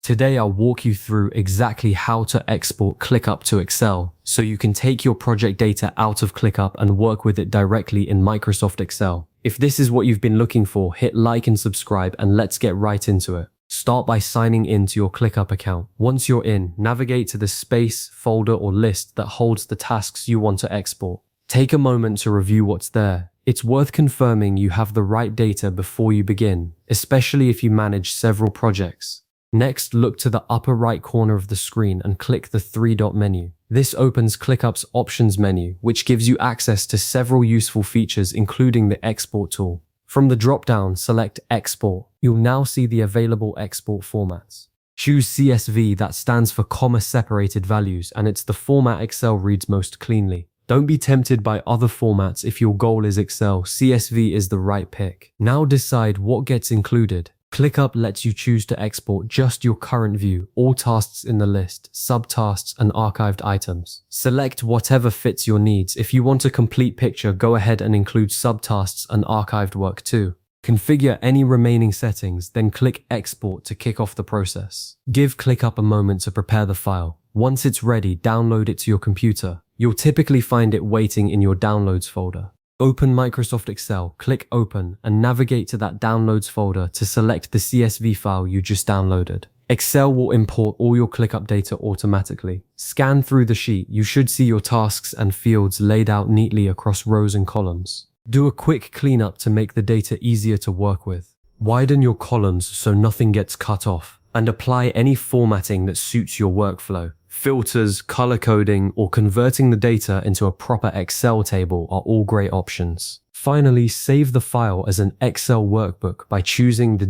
Today I'll walk you through exactly how to export ClickUp to Excel so you can take your project data out of ClickUp and work with it directly in Microsoft Excel. If this is what you've been looking for, hit like and subscribe and let's get right into it. Start by signing in to your ClickUp account. Once you're in, navigate to the space, folder or list that holds the tasks you want to export. Take a moment to review what's there. It's worth confirming you have the right data before you begin, especially if you manage several projects. Next, look to the upper right corner of the screen and click the three-dot menu. This opens ClickUp's Options menu, which gives you access to several useful features, including the Export tool. From the drop-down, select Export. You'll now see the available export formats. Choose CSV, that stands for comma-separated values, and it's the format Excel reads most cleanly. Don't be tempted by other formats if your goal is Excel. CSV is the right pick. Now decide what gets included. ClickUp lets you choose to export just your current view, all tasks in the list, subtasks, and archived items. Select whatever fits your needs. If you want a complete picture, go ahead and include subtasks and archived work too. Configure any remaining settings, then click Export to kick off the process. Give ClickUp a moment to prepare the file. Once it's ready, download it to your computer. You'll typically find it waiting in your Downloads folder. Open Microsoft Excel, click Open, and navigate to that Downloads folder to select the CSV file you just downloaded. Excel will import all your ClickUp data automatically. Scan through the sheet. You should see your tasks and fields laid out neatly across rows and columns. Do a quick cleanup to make the data easier to work with. Widen your columns so nothing gets cut off, and apply any formatting that suits your workflow. Filters, color coding, or converting the data into a proper Excel table are all great options. Finally, save the file as an Excel workbook by choosing the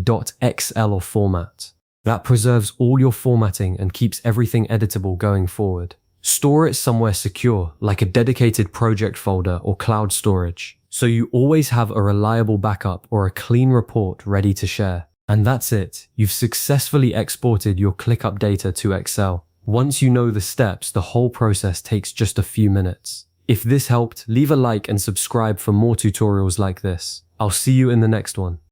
.xl format. That preserves all your formatting and keeps everything editable going forward. Store it somewhere secure, like a dedicated project folder or cloud storage, so you always have a reliable backup or a clean report ready to share. And that's it. You've successfully exported your ClickUp data to Excel. Once you know the steps, the whole process takes just a few minutes. If this helped, leave a like and subscribe for more tutorials like this. I'll see you in the next one.